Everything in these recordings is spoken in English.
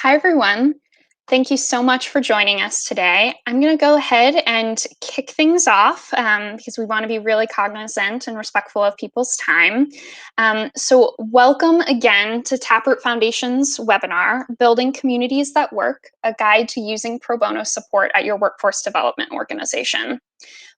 Hi, everyone. Thank you so much for joining us today. I'm going to go ahead and kick things off because we want to be really cognizant and respectful of people's time. Welcome again to Taproot Foundation's webinar, Building Communities That Work, a guide to using pro bono support at your workforce development organization.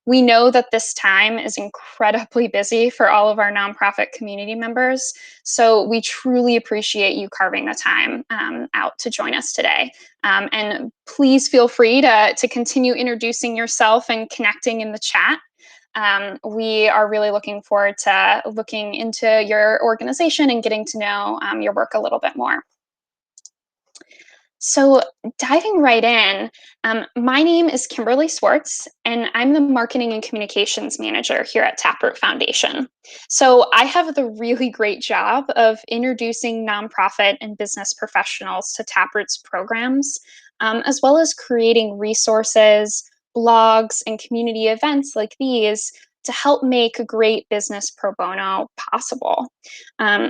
We know that this time is incredibly busy for all of our nonprofit community members, so we truly appreciate you carving the time out to join us today. And please feel free to continue introducing yourself and connecting in the chat. We are really looking forward to looking into your organization and getting to know your work a little bit more. So, diving right in, my name is Kimberly Swartz, and I'm the Marketing and Communications Manager here at Taproot Foundation. So, I have the really great job of introducing nonprofit and business professionals to Taproot's programs, as well as creating resources, blogs, and community events like these to help make a great business pro bono possible.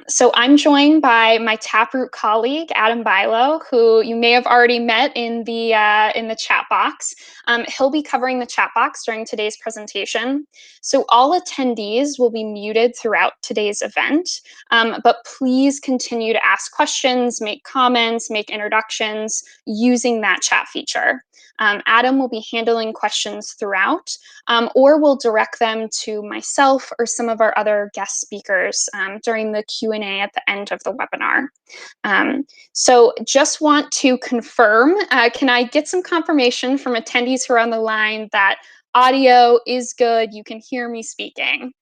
So I'm joined by my Taproot colleague, Adam Bilo, who you may have already met in the chat box. He'll be covering the chat box during today's presentation. So all attendees will be muted throughout today's event, but please continue to ask questions, make comments, make introductions using that chat feature. Adam will be handling questions throughout, or will direct them to myself or some of our other guest speakers during the Q&A at the end of the webinar. So just want to confirm, can I get some confirmation from attendees who are on the line that audio is good, you can hear me speaking?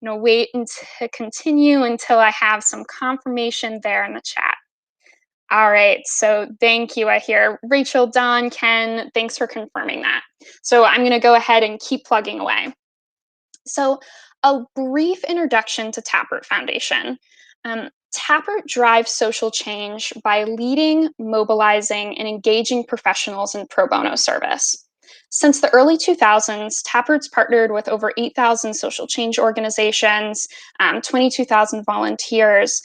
Wait to continue until I have some confirmation there in the chat. All right, so thank you. I hear Rachel, Don, Ken, thanks for confirming that. So I'm going to go ahead and keep plugging away. So a brief introduction to Taproot Foundation. Taproot drives social change by leading, mobilizing, and engaging professionals in pro bono service. Since the early 2000s, Taproot's partnered with over 8,000 social change organizations, 22,000 volunteers,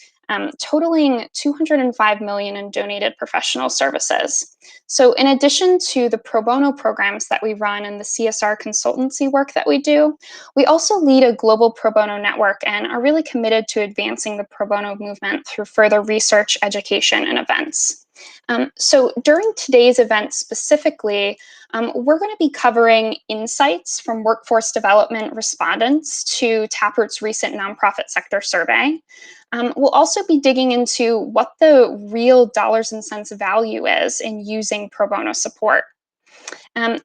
totaling $205 million in donated professional services. So in addition to the pro bono programs that we run and the CSR consultancy work that we do, we also lead a global pro bono network and are really committed to advancing the pro bono movement through further research, education, and events. So during today's event specifically, we're going to be covering insights from workforce development respondents to Taproot's recent nonprofit sector survey. We'll also be digging into what the real dollars and cents value is in using pro bono support.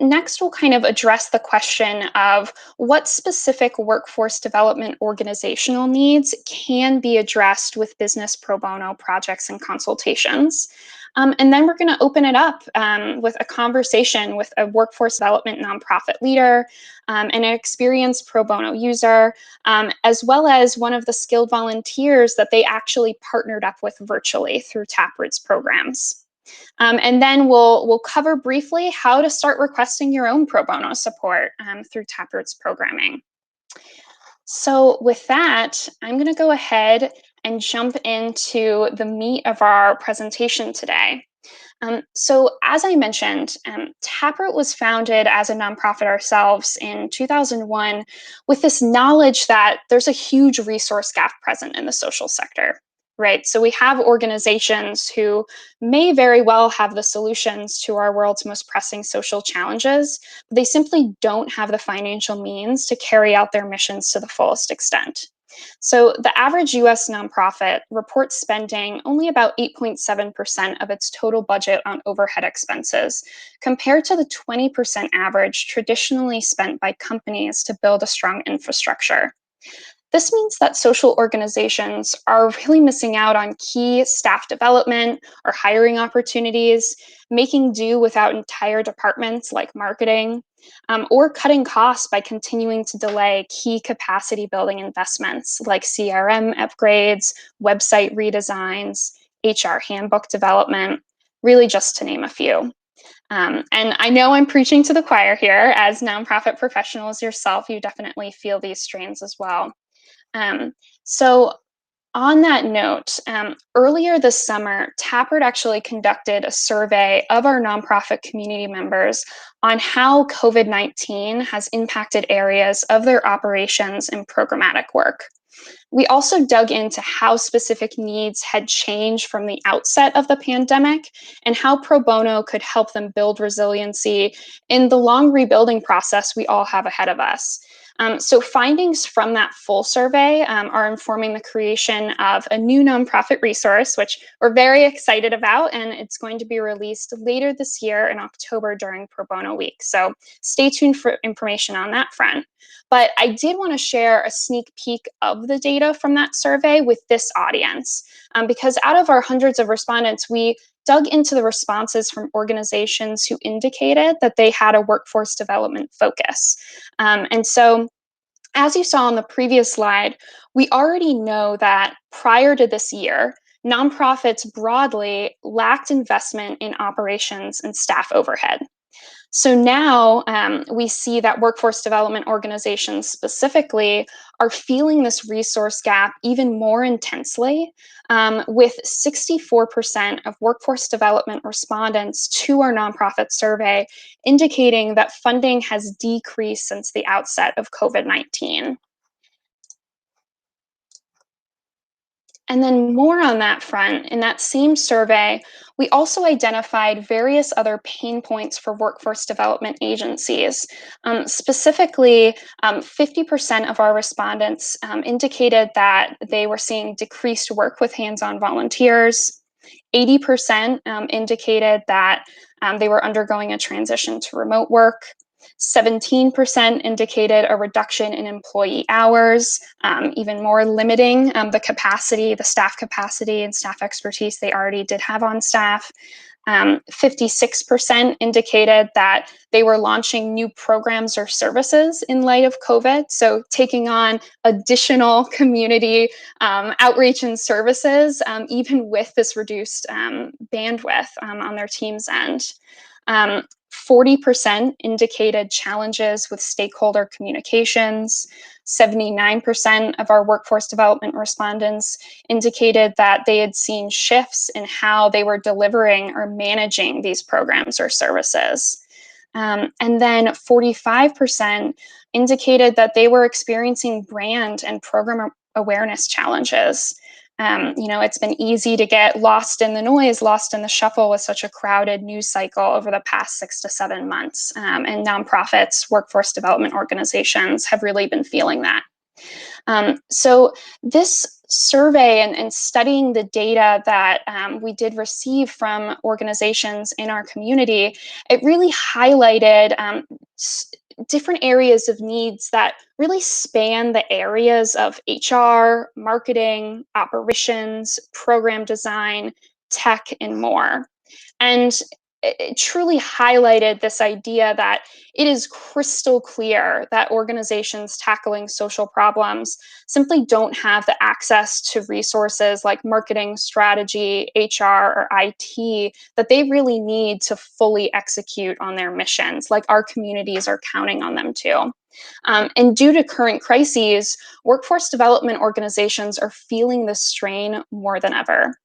Next, we'll kind of address the question of what specific workforce development organizational needs can be addressed with business pro bono projects and consultations. And then we're going to open it up with a conversation with a workforce development nonprofit leader, and an experienced pro bono user, as well as one of the skilled volunteers that they actually partnered up with virtually through Taproot's programs. And then we'll cover briefly how to start requesting your own pro bono support through Taproot's programming. So with that, I'm going to go ahead and jump into the meat of our presentation today. So as I mentioned, Taproot was founded as a nonprofit ourselves in 2001 with this knowledge that there's a huge resource gap present in the social sector. Right. So we have organizations who may very well have the solutions to our world's most pressing social challenges, but they simply don't have the financial means to carry out their missions to the fullest extent. So the average US nonprofit reports spending only about 8.7% of its total budget on overhead expenses, compared to the 20% average traditionally spent by companies to build a strong infrastructure. This means that social organizations are really missing out on key staff development or hiring opportunities, making do without entire departments like marketing, or cutting costs by continuing to delay key capacity building investments like CRM upgrades, website redesigns, HR handbook development, really just to name a few. And I know I'm preaching to the choir here. As nonprofit professionals yourself, you definitely feel these strains as well. So On that note, earlier this summer, Taproot actually conducted a survey of our nonprofit community members on how COVID-19 has impacted areas of their operations and programmatic work. We also dug into how specific needs had changed from the outset of the pandemic and how pro bono could help them build resiliency in the long rebuilding process we all have ahead of us. So findings from that full survey are informing the creation of a new nonprofit resource, which we're very excited about, and it's going to be released later this year in October during Pro Bono Week. So stay tuned for information on that front. But I did want to share a sneak peek of the data from that survey with this audience, because out of our hundreds of respondents, we dug into the responses from organizations who indicated that they had a workforce development focus. And so, as you saw on the previous slide, we already know that prior to this year, nonprofits broadly lacked investment in operations and staff overhead. So now we see that workforce development organizations specifically are feeling this resource gap even more intensely, with 64% of workforce development respondents to our nonprofit survey indicating that funding has decreased since the outset of COVID-19. And then more on that front, in that same survey, we also identified various other pain points for workforce development agencies. Specifically, 50% of our respondents indicated that they were seeing decreased work with hands-on volunteers. 80% indicated that they were undergoing a transition to remote work. 17% indicated a reduction in employee hours, even more limiting the capacity, the staff capacity and staff expertise they already did have on staff. 56% indicated that they were launching new programs or services in light of COVID. So taking on additional community outreach and services, even with this reduced bandwidth on their team's end. 40% indicated challenges with stakeholder communications. 79% of our workforce development respondents indicated that they had seen shifts in how they were delivering or managing these programs or services. And then 45% indicated that they were experiencing brand and program awareness challenges. It's been easy to get lost in the noise, lost in the shuffle with such a crowded news cycle over the past 6 to 7 months. And nonprofits, workforce development organizations have really been feeling that. So this survey and studying the data that we did receive from organizations in our community, it really highlighted different areas of needs that really span the areas of HR, marketing, operations, program design, tech, and more. And it truly highlighted this idea that it is crystal clear that organizations tackling social problems simply don't have the access to resources like marketing, strategy, HR, or IT that they really need to fully execute on their missions, like our communities are counting on them to. And due to current crises, workforce development organizations are feeling the strain more than ever.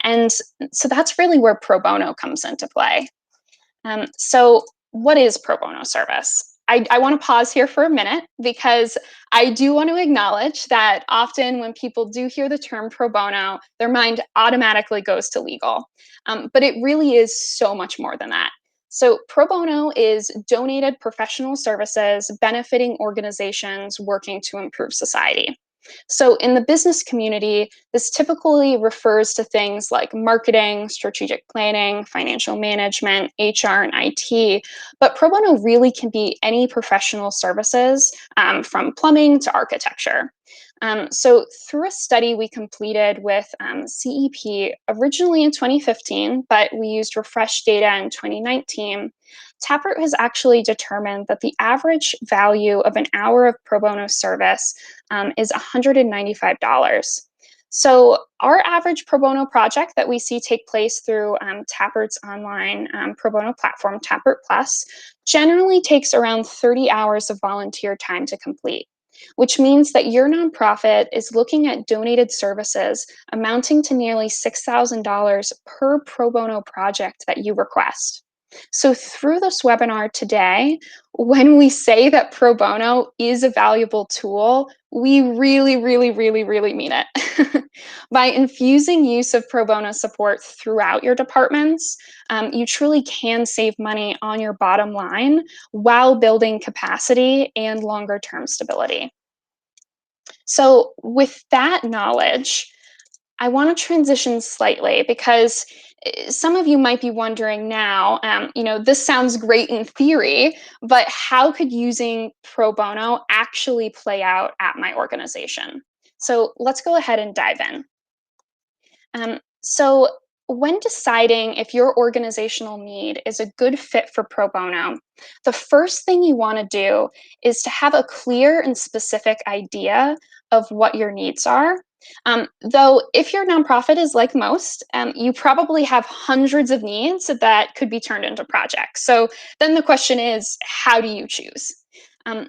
And so that's really where pro bono comes into play. So what is pro bono service? I want to pause here for a minute because I do want to acknowledge that often when people do hear the term pro bono, their mind automatically goes to legal. But it really is so much more than that. So pro bono is donated professional services benefiting organizations working to improve society. So in the business community, this typically refers to things like marketing, strategic planning, financial management, HR, and IT. But pro bono really can be any professional services from plumbing to architecture. So through a study we completed with CEP originally in 2015, but we used refreshed data in 2019, Taproot has actually determined that the average value of an hour of pro bono service is $195. So our average pro bono project that we see take place through Taproot's online pro bono platform, Taproot Plus, generally takes around 30 hours of volunteer time to complete. which means that your nonprofit is looking at donated services amounting to nearly $6,000 per pro bono project that you request. So, through this webinar today, when we say that pro bono is a valuable tool, we really, really, really, really mean it. By infusing use of pro bono support throughout your departments, you truly can save money on your bottom line while building capacity and longer term stability. So, with that knowledge, I want to transition slightly because some of you might be wondering now, this sounds great in theory, but how could using pro bono actually play out at my organization? So let's go ahead and dive in. So, when deciding if your organizational need is a good fit for pro bono, the first thing you want to do is to have a clear and specific idea of what your needs are. Though, if your nonprofit is like most, you probably have hundreds of needs that could be turned into projects. So, then the question is, how do you choose?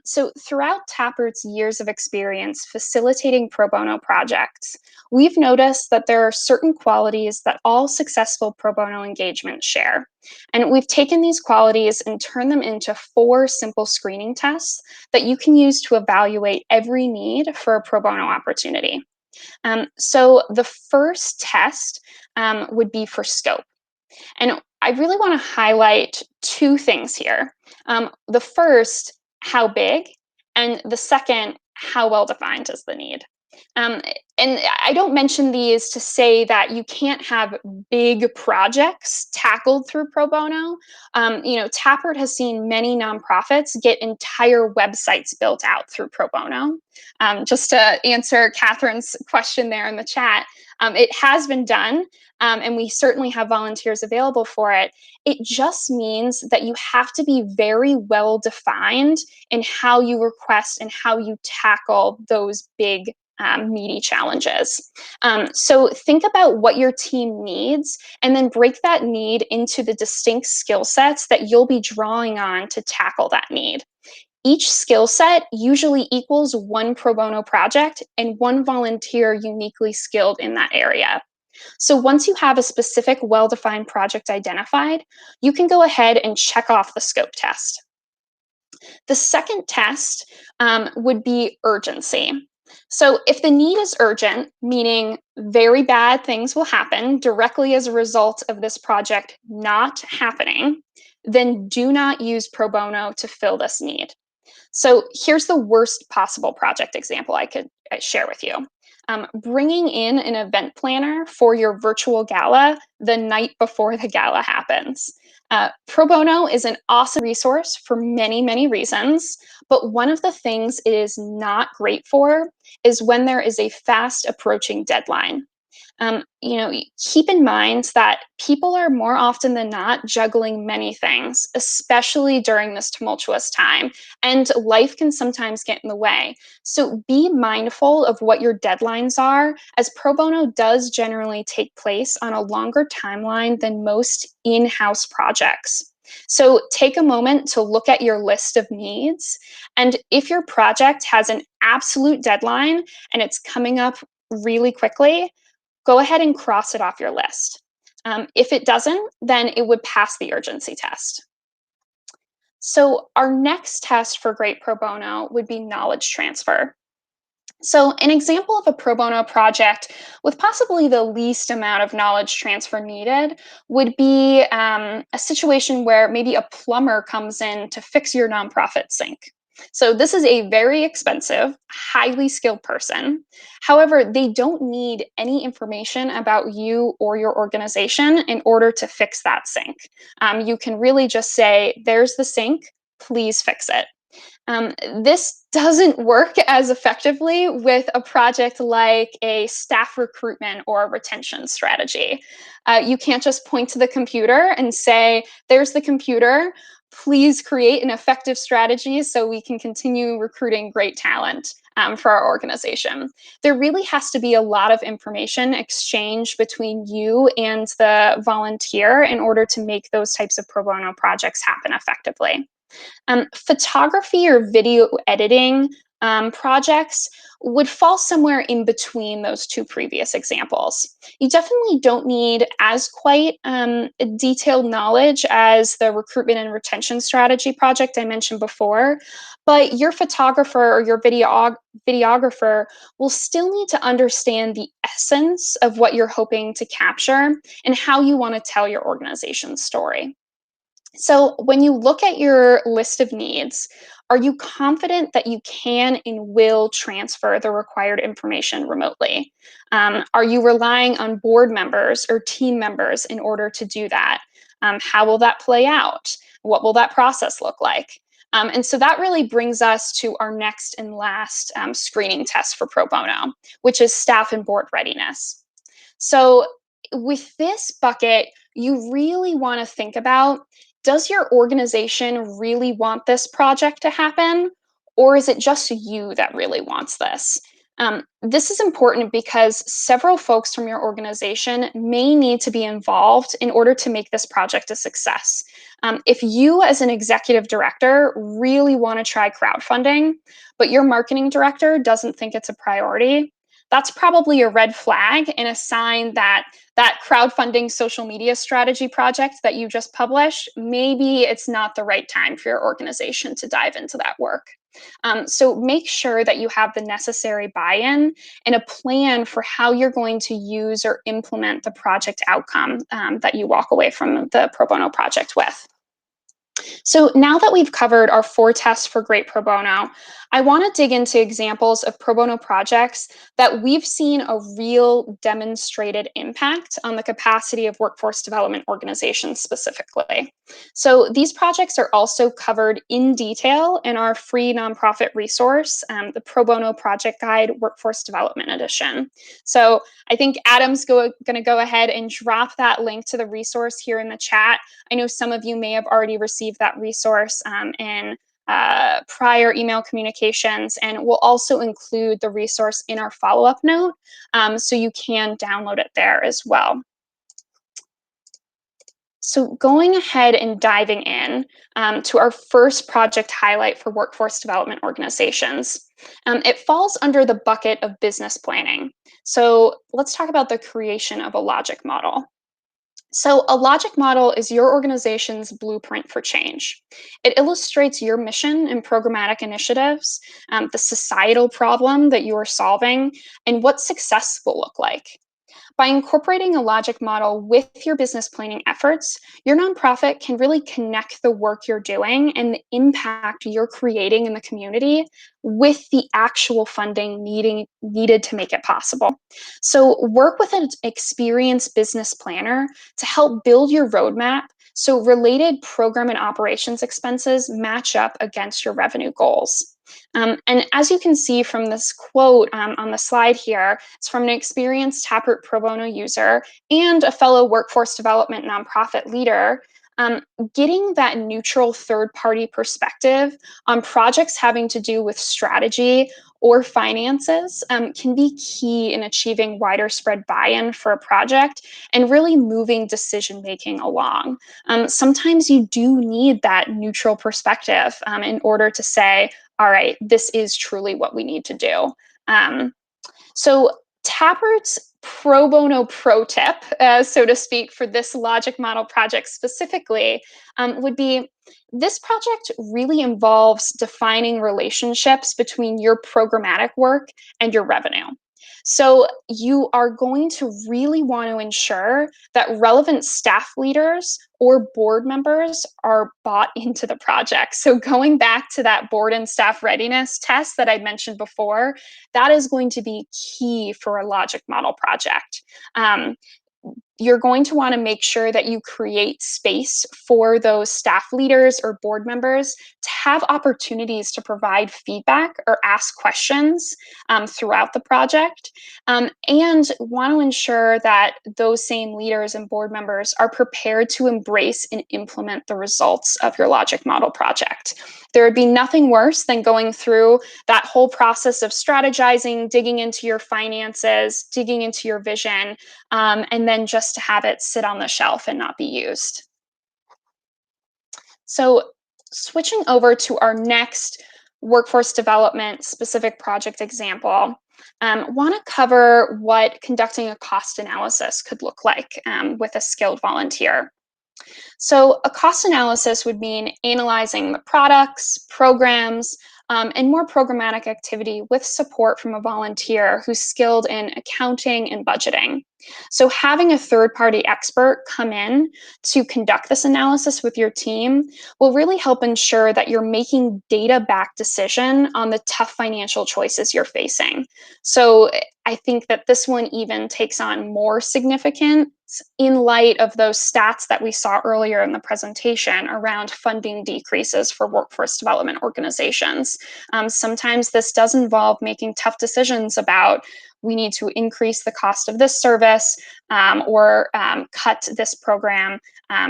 So, throughout Taproot's years of experience facilitating pro bono projects, we've noticed that there are certain qualities that all successful pro bono engagements share. And we've taken these qualities and turned them into 4 simple screening tests that you can use to evaluate every need for a pro bono opportunity. So, the first test would be for scope. And I really want to highlight 2 things here. The first, how big, and the second, how well defined is the need. Um, and I don't mention these to say that you can't have big projects tackled through pro bono. Taproot has seen many nonprofits get entire websites built out through pro bono. Just to answer Catherine's question there in the chat, it has been done, and we certainly have volunteers available for it. It just means that you have to be very well defined in how you request and how you tackle those big meaty challenges. So think about what your team needs and then break that need into the distinct skill sets that you'll be drawing on to tackle that need. Each skill set usually equals 1 pro bono project and 1 volunteer uniquely skilled in that area. So once you have a specific, well-defined project identified, you can go ahead and check off the scope test. The second test would be urgency. So if the need is urgent, meaning very bad things will happen directly as a result of this project not happening, then do not use pro bono to fill this need. So here's the worst possible project example I could share with you. Bringing in an event planner for your virtual gala the night before the gala happens. Pro bono is an awesome resource for many, many reasons, but one of the things it is not great for is when there is a fast approaching deadline. Keep in mind that people are more often than not juggling many things, especially during this tumultuous time, and life can sometimes get in the way. So be mindful of what your deadlines are, as pro bono does generally take place on a longer timeline than most in-house projects. So take a moment to look at your list of needs, and if your project has an absolute deadline and it's coming up really quickly, go ahead and cross it off your list. If it doesn't, then it would pass the urgency test. So our next test for great pro bono would be knowledge transfer. So an example of a pro bono project with possibly the least amount of knowledge transfer needed would be a situation where maybe a plumber comes in to fix your nonprofit sink. So this is a very expensive, highly skilled person. However, they don't need any information about you or your organization in order to fix that sink. You can really just say, there's the sink, please fix it. This doesn't work as effectively with a project like a staff recruitment or retention strategy. You can't just point to the computer and say, there's the computer, please create an effective strategy so we can continue recruiting great talent for our organization. There really has to be a lot of information exchanged between you and the volunteer in order to make those types of pro bono projects happen effectively. Photography or video editing projects would fall somewhere in between those two previous examples. You definitely don't need as quite detailed knowledge as the recruitment and retention strategy project I mentioned before, but your photographer or your videographer will still need to understand the essence of what you're hoping to capture and how you want to tell your organization's story. So, when you look at your list of needs, are you confident that you can and will transfer the required information remotely? Are you relying on board members or team members in order to do that? How will that play out? What will that process look like? And so that really brings us to our next and last screening test for pro bono, which is staff and board readiness. So, with this bucket, you really want to think about, does your organization really want this project to happen? Or is it just you that really wants this? This is important because several folks from your organization may need to be involved in order to make this project a success. If you, as an executive director, really want to try crowdfunding, but your marketing director doesn't think it's a priority, that's probably a red flag and a sign that that crowdfunding social media strategy project that you just published, maybe it's not the right time for your organization to dive into that work. So make sure that you have the necessary buy-in and a plan for how you're going to use or implement the project outcome that you walk away from the pro bono project with. So now that we've covered our 4 tests for great pro bono, I want to dig into examples of pro bono projects that we've seen a real demonstrated impact on the capacity of workforce development organizations specifically. So these projects are also covered in detail in our free nonprofit resource, the Pro Bono Project Guide Workforce Development Edition. So I think Adam's going to go ahead and drop that link to the resource here in the chat. I know some of you may have already received that resource in prior email communications, and we'll also include the resource in our follow-up note, so you can download it there as well. So going ahead and diving in to our first project highlight for workforce development organizations. It falls under the bucket of business planning. So let's talk about the creation of a logic model. So, a logic model is your organization's blueprint for change. It illustrates your mission and programmatic initiatives, the societal problem that you are solving, and what success will look like. By incorporating a logic model with your business planning efforts, your nonprofit can really connect the work you're doing and the impact you're creating in the community with the actual funding needed to make it possible. So, work with an experienced business planner to help build your roadmap so related program and operations expenses match up against your revenue goals. And as you can see from this quote on the slide here, it's from an experienced Taproot pro bono user and a fellow workforce development nonprofit leader. Getting that neutral third-party perspective on projects having to do with strategy or finances can be key in achieving wider spread buy-in for a project and really moving decision-making along. Sometimes you do need that neutral perspective in order to say, all right, this is truly what we need to do. So Taproot's pro bono pro tip, so to speak, for this logic model project specifically would be, this project really involves defining relationships between your programmatic work and your revenue. So you are going to really want to ensure that relevant staff leaders or board members are bought into the project. So going back to that board and staff readiness test that I mentioned before, that is going to be key for a logic model project. You're going to want to make sure that you create space for those staff leaders or board members to have opportunities to provide feedback or ask questions throughout the project, and want to ensure that those same leaders and board members are prepared to embrace and implement the results of your logic model project. There would be nothing worse than going through that whole process of strategizing, digging into your finances, digging into your vision, and then just to have it sit on the shelf and not be used. So switching over to our next workforce development specific project example, want to cover what conducting a cost analysis could look like with a skilled volunteer. So, a cost analysis would mean analyzing the products, programs, and more programmatic activity with support from a volunteer who's skilled in accounting and budgeting. So, having a third party expert come in to conduct this analysis with your team will really help ensure that you're making data backed decision on the tough financial choices you're facing. So, I think that this one even takes on more significance in light of those stats that we saw earlier in the presentation around funding decreases for workforce development organizations. Sometimes this does involve making tough decisions about we need to increase the cost of this service or cut this program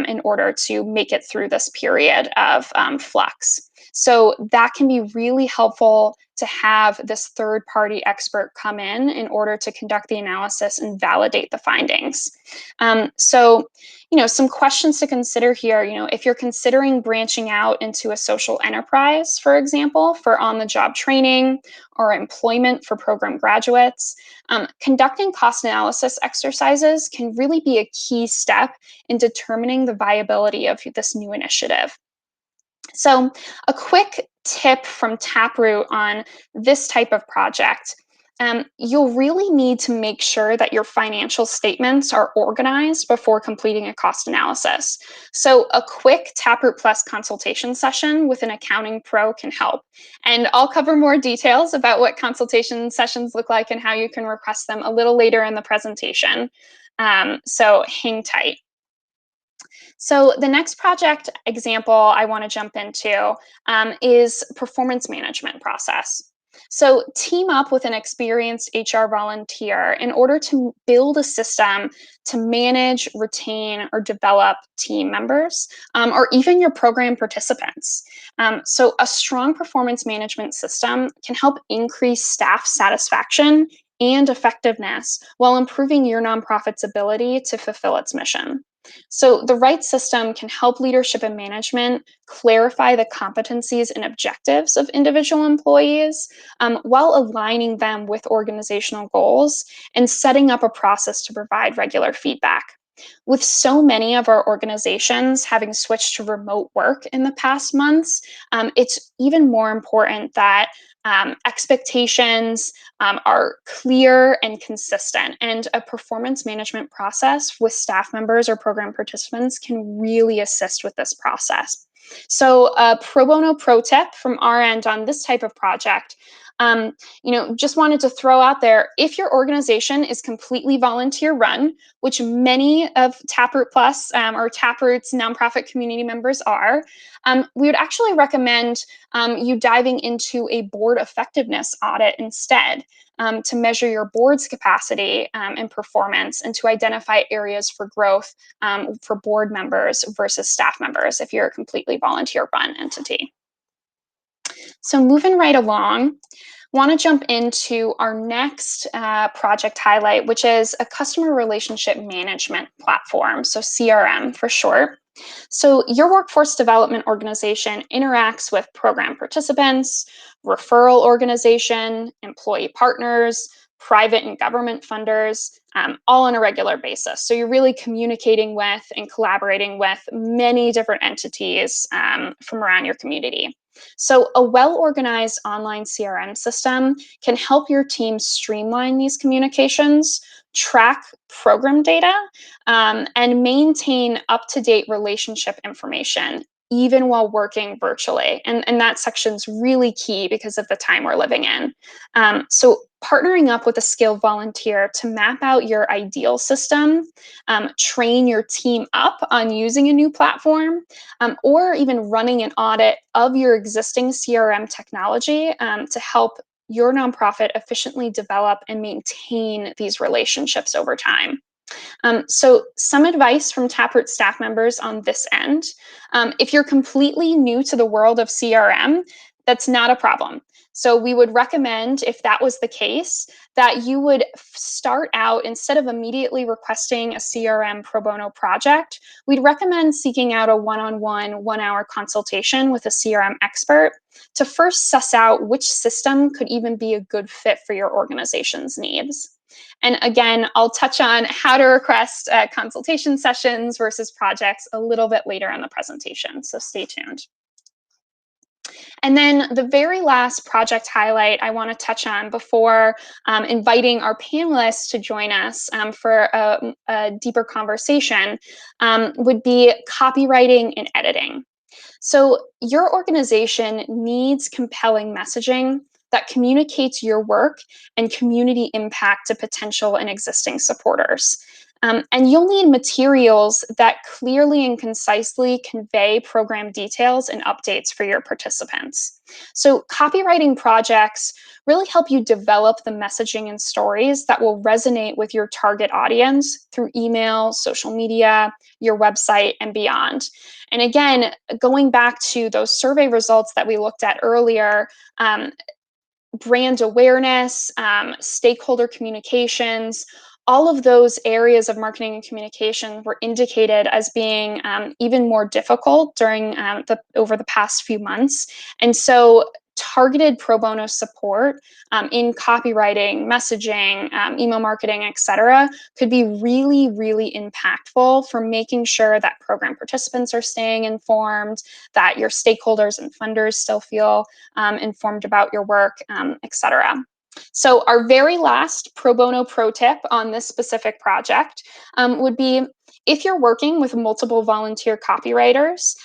in order to make it through this period of flux. So that can be really helpful to have this third party expert come in order to conduct the analysis and validate the findings. Some questions to consider here, if you're considering branching out into a social enterprise, for example, for on the job training or employment for program graduates, conducting cost analysis exercises can really be a key step in determining the viability of this new initiative. So, a quick tip from Taproot on this type of project. You'll really need to make sure that your financial statements are organized before completing a cost analysis. So, a quick Taproot Plus consultation session with an accounting pro can help. And I'll cover more details about what consultation sessions look like and how you can request them a little later in the presentation. So, hang tight. So the next project example I want to jump into is performance management process. So team up with an experienced HR volunteer in order to build a system to manage, retain, or develop team members, or even your program participants. So a strong performance management system can help increase staff satisfaction and effectiveness while improving your nonprofit's ability to fulfill its mission. So, the right system can help leadership and management clarify the competencies and objectives of individual employees while aligning them with organizational goals and setting up a process to provide regular feedback. With so many of our organizations having switched to remote work in the past months, it's even more important that expectations are clear and consistent. And a performance management process with staff members or program participants can really assist with this process. So, a pro bono pro tip from our end on this type of project. Just wanted to throw out there, if your organization is completely volunteer run, which many of Taproot Plus or Taproot's nonprofit community members are, we would actually recommend you diving into a board effectiveness audit instead to measure your board's capacity and performance and to identify areas for growth for board members versus staff members if you're a completely volunteer run entity. So moving right along, want to jump into our next project highlight, which is a customer relationship management platform, so CRM for short. So your workforce development organization interacts with program participants, referral organization, employee partners, private and government funders, all on a regular basis. So you're really communicating with and collaborating with many different entities from around your community. So a well-organized online CRM system can help your team streamline these communications, track program data, and maintain up-to-date relationship information, even while working virtually. And that section's really key because of the time we're living in. So partnering up with a skilled volunteer to map out your ideal system, train your team up on using a new platform, or even running an audit of your existing CRM technology to help your nonprofit efficiently develop and maintain these relationships over time. So some advice from Taproot staff members on this end. If you're completely new to the world of CRM, That's not a problem. So we would recommend, if that was the case, that you would start out, instead of immediately requesting a CRM pro bono project, we'd recommend seeking out a one-on-one, 1-hour consultation with a CRM expert to first suss out which system could even be a good fit for your organization's needs. And again, I'll touch on how to request consultation sessions versus projects a little bit later in the presentation, so stay tuned. And then the very last project highlight I want to touch on before inviting our panelists to join us for a deeper conversation would be copywriting and editing. So your organization needs compelling messaging that communicates your work and community impact to potential and existing supporters. And you'll need materials that clearly and concisely convey program details and updates for your participants. So copywriting projects really help you develop the messaging and stories that will resonate with your target audience through email, social media, your website, and beyond. And again, going back to those survey results that we looked at earlier, brand awareness, stakeholder communications, all of those areas of marketing and communication were indicated as being even more difficult during over the past few months. And so targeted pro bono support in copywriting, messaging, email marketing, et cetera, could be really, really impactful for making sure that program participants are staying informed, that your stakeholders and funders still feel informed about your work, et cetera. So our very last pro bono pro tip on this specific project would be, if you're working with multiple volunteer copywriters,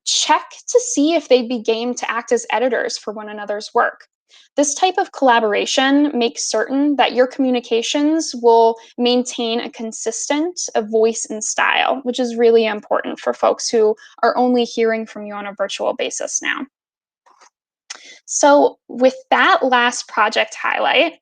check to see if they'd be game to act as editors for one another's work. This type of collaboration makes certain that your communications will maintain a consistent voice and style, which is really important for folks who are only hearing from you on a virtual basis now. So with that last project highlight,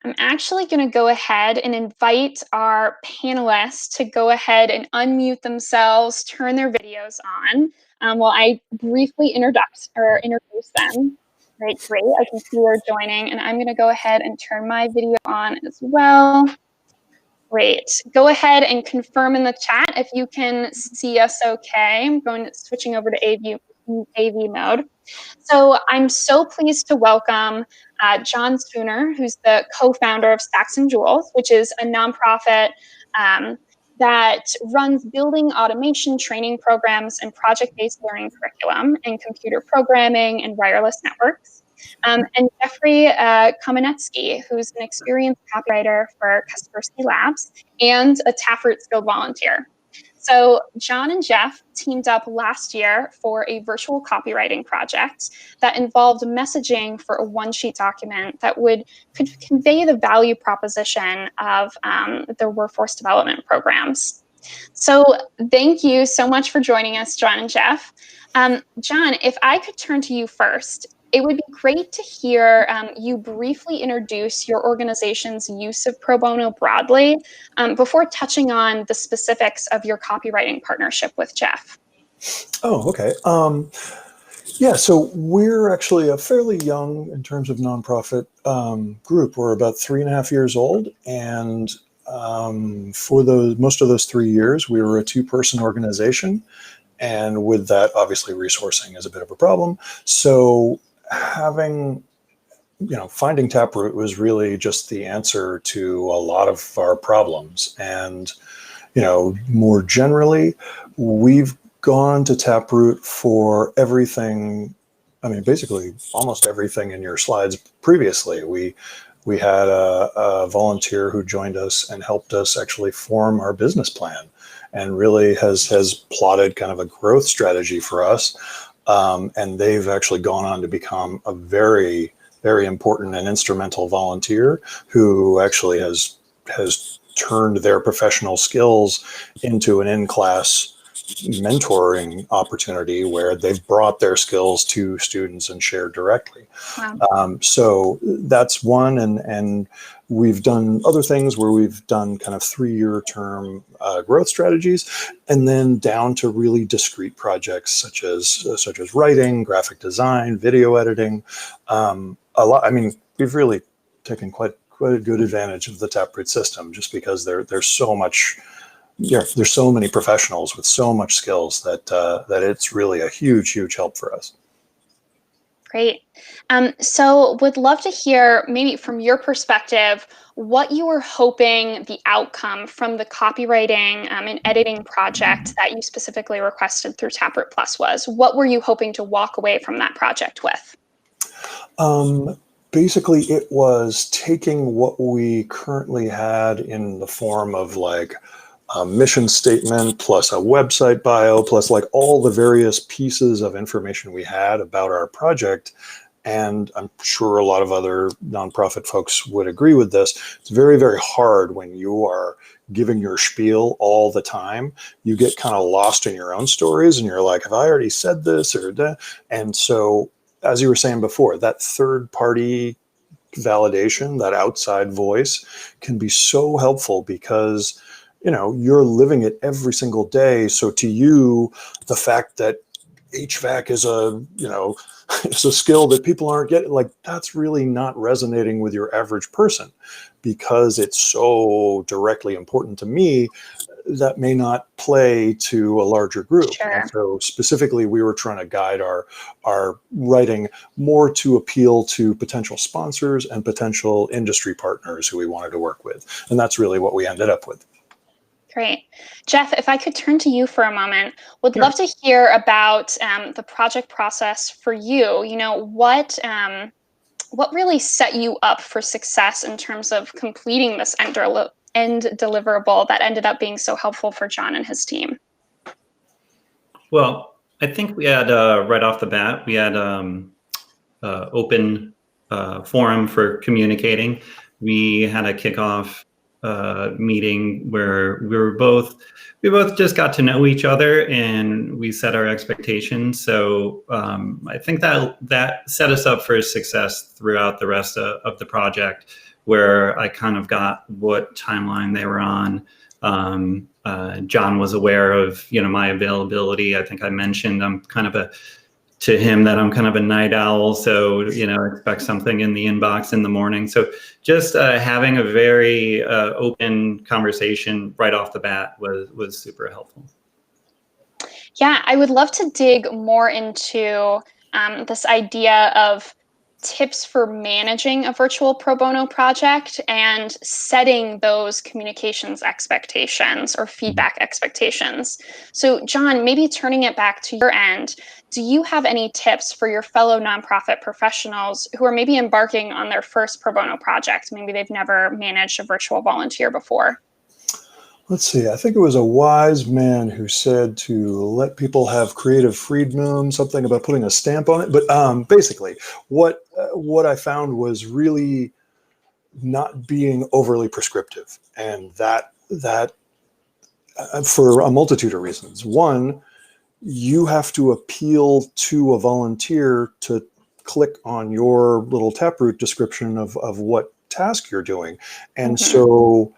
I'm actually going to go ahead and invite our panelists to go ahead and unmute themselves, turn their videos on, while I briefly introduce them. Right, great. I can see you're joining, and I'm going to go ahead and turn my video on as well. Great. Go ahead and confirm in the chat if you can see us okay. I'm switching over to AV mode. So I'm so pleased to welcome John Spooner, who's the co-founder of Stacks and Jewels, which is a nonprofit that runs building automation training programs and project-based learning curriculum in computer programming and wireless networks. And Jeffrey Kamenetsky, who's an experienced copywriter for Kaspersky Labs and a Taproot skilled volunteer. So John and Jeff teamed up last year for a virtual copywriting project that involved messaging for a one-sheet document that could convey the value proposition of their workforce development programs. So thank you so much for joining us, John and Jeff. John, if I could turn to you first, it would be great to hear you briefly introduce your organization's use of pro bono broadly before touching on the specifics of your copywriting partnership with Jeff. Oh, okay. Yeah, so we're actually a fairly young, in terms of nonprofit group. We're about 3.5 years old, and for most of those 3 years, we were a 2-person organization. And with that, obviously, resourcing is a bit of a problem. So finding Taproot was really just the answer to a lot of our problems. And, more generally, we've gone to Taproot for everything. I mean, basically almost everything in your slides previously. We had a volunteer who joined us and helped us actually form our business plan, and really has plotted kind of a growth strategy for us. And they've actually gone on to become a very, very important and instrumental volunteer who actually has turned their professional skills into an in-class mentoring opportunity where they've brought their skills to students and shared directly. Wow. So that's one, and we've done other things where we've done kind of 3-year term growth strategies, and then down to really discrete projects such as writing, graphic design, video editing. A lot. I mean, we've really taken quite a good advantage of the Taproot system, just because there's so much. Yeah, there's so many professionals with so much skills that it's really a huge help for us. Great. So would love to hear, maybe from your perspective, what you were hoping the outcome from the copywriting and editing project that you specifically requested through Taproot Plus was. What were you hoping to walk away from that project with? Basically, it was taking what we currently had in the form of like a mission statement plus a website bio plus like all the various pieces of information we had about our project. And I'm sure a lot of other nonprofit folks would agree with this. It's very hard when you are giving your spiel all the time. You get kind of lost in your own stories and you're like, have I already said this or that? And so, as you were saying before, that third party validation, that outside voice can be so helpful because you're living it every single day. So to you, the fact that HVAC is it's a skill that people aren't getting, like, that's really not resonating with your average person because it's so directly important to me that may not play to a larger group. Sure. And so specifically, we were trying to guide our writing more to appeal to potential sponsors and potential industry partners who we wanted to work with. And that's really what we ended up with. Great. Jeff, if I could turn to you for a moment, would Sure. love to hear about the project process for you. What really set you up for success in terms of completing this end deliverable that ended up being so helpful for John and his team? Well, I think we had right off the bat, we had open forum for communicating. We had a kickoff meeting where we both just got to know each other and we set our expectations. So I think that set us up for success throughout the rest of the project, where I kind of got what timeline they were on. John was aware of my availability. I think I mentioned to him that I'm kind of a night owl, so expect something in the inbox in the morning. So just having a very open conversation right off the bat was super helpful. Yeah, I would love to dig more into this idea of tips for managing a virtual pro bono project and setting those communications expectations or feedback expectations. So, John, maybe turning it back to your end, do you have any tips for your fellow nonprofit professionals who are maybe embarking on their first pro bono project? Maybe they've never managed a virtual volunteer before. Let's see, I think it was a wise man who said to let people have creative freedom, something about putting a stamp on it. But basically, what I found was really not being overly prescriptive. And that for a multitude of reasons. One, you have to appeal to a volunteer to click on your little Taproot description of what task you're doing. And so,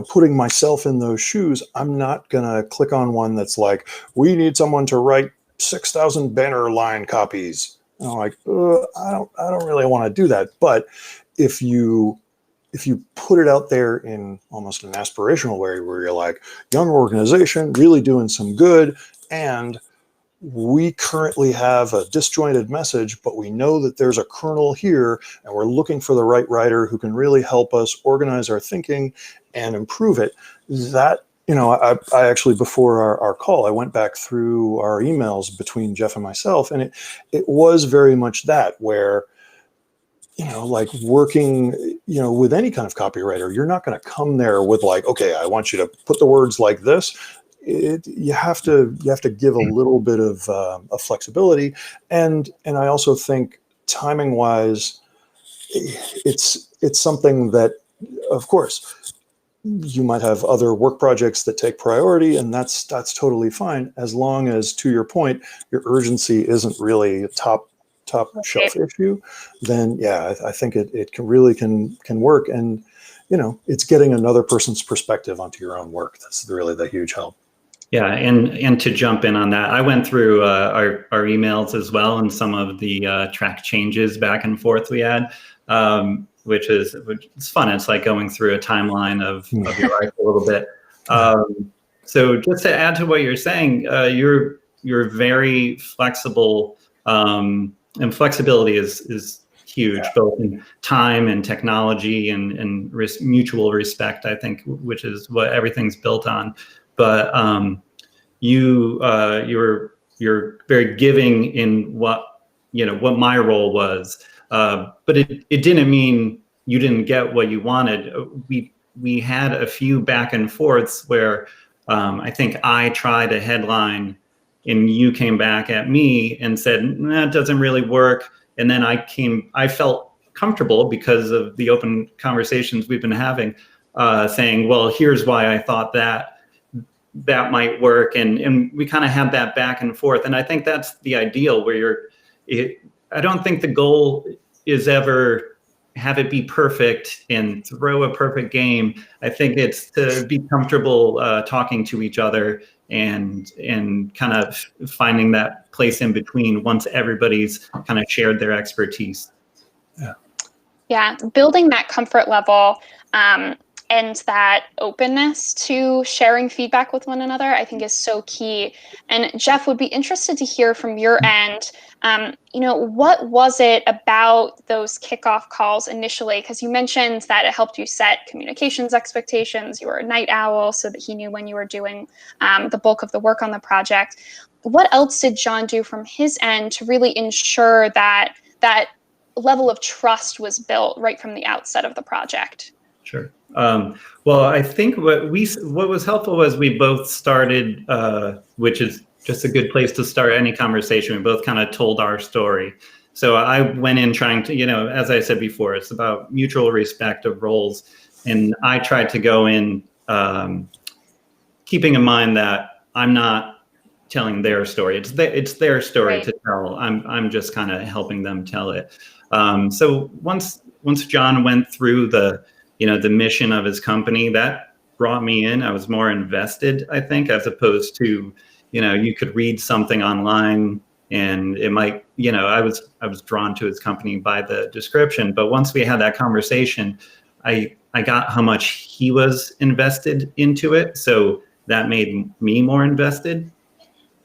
putting myself in those shoes, I'm not going to click on one that's like, we need someone to write 6,000 banner line copies. And I'm like, I don't really want to do that. But if you put it out there in almost an aspirational way where you're like, young organization, really doing some good, and we currently have a disjointed message, but we know that there's a kernel here, and we're looking for the right writer who can really help us organize our thinking and improve it. That, I actually, before our call, I went back through our emails between Jeff and myself, and it was very much that, where, like working, with any kind of copywriter, you're not going to come there with like, okay, I want you to put the words like this. You have to give a little bit of flexibility, and I also think timing wise, it's something that, of course, you might have other work projects that take priority, and that's totally fine, as long as, to your point, your urgency isn't really a top shelf issue. Then yeah, I think it can really work. And it's getting another person's perspective onto your own work. That's really the huge help. Yeah, and to jump in on that, I went through our emails as well, and some of the track changes back and forth we had, which is fun. It's like going through a timeline of your life a little bit. So just to add to what you're saying, you're very flexible, and flexibility is huge, both in time and technology and mutual respect, I think, which is what everything's built on. But you're very giving in what my role was. But it didn't mean you didn't get what you wanted. We had a few back and forths where I think I tried a headline and you came back at me and said, nah, it doesn't really work. And then I felt comfortable because of the open conversations we've been having, saying, well, here's why I thought that might work. And we kind of had that back and forth. And I think that's the ideal, where I don't think the goal is ever have it be perfect and throw a perfect game. I think it's to be comfortable talking to each other and kind of finding that place in between once everybody's kind of shared their expertise. Yeah, building that comfort level and that openness to sharing feedback with one another, I think, is so key. And Jeff, would be interested to hear from your end, what was it about those kickoff calls initially? Because you mentioned that it helped you set communications expectations. You were a night owl, so that he knew when you were doing the bulk of the work on the project. What else did John do from his end to really ensure that that level of trust was built right from the outset of the project? Sure. Well, I think what was helpful was we both started, which is just a good place to start any conversation. We both kind of told our story. So I went in trying to, as I said before, it's about mutual respect of roles. And I tried to go in keeping in mind that I'm not telling their story. It's their story Right. to tell. I'm just kind of helping them tell it. So once John went through the mission of his company, that brought me in. I was more invested, I think, as opposed to, you could read something online and it might, I was drawn to his company by the description. But once we had that conversation, I got how much he was invested into it. So that made me more invested.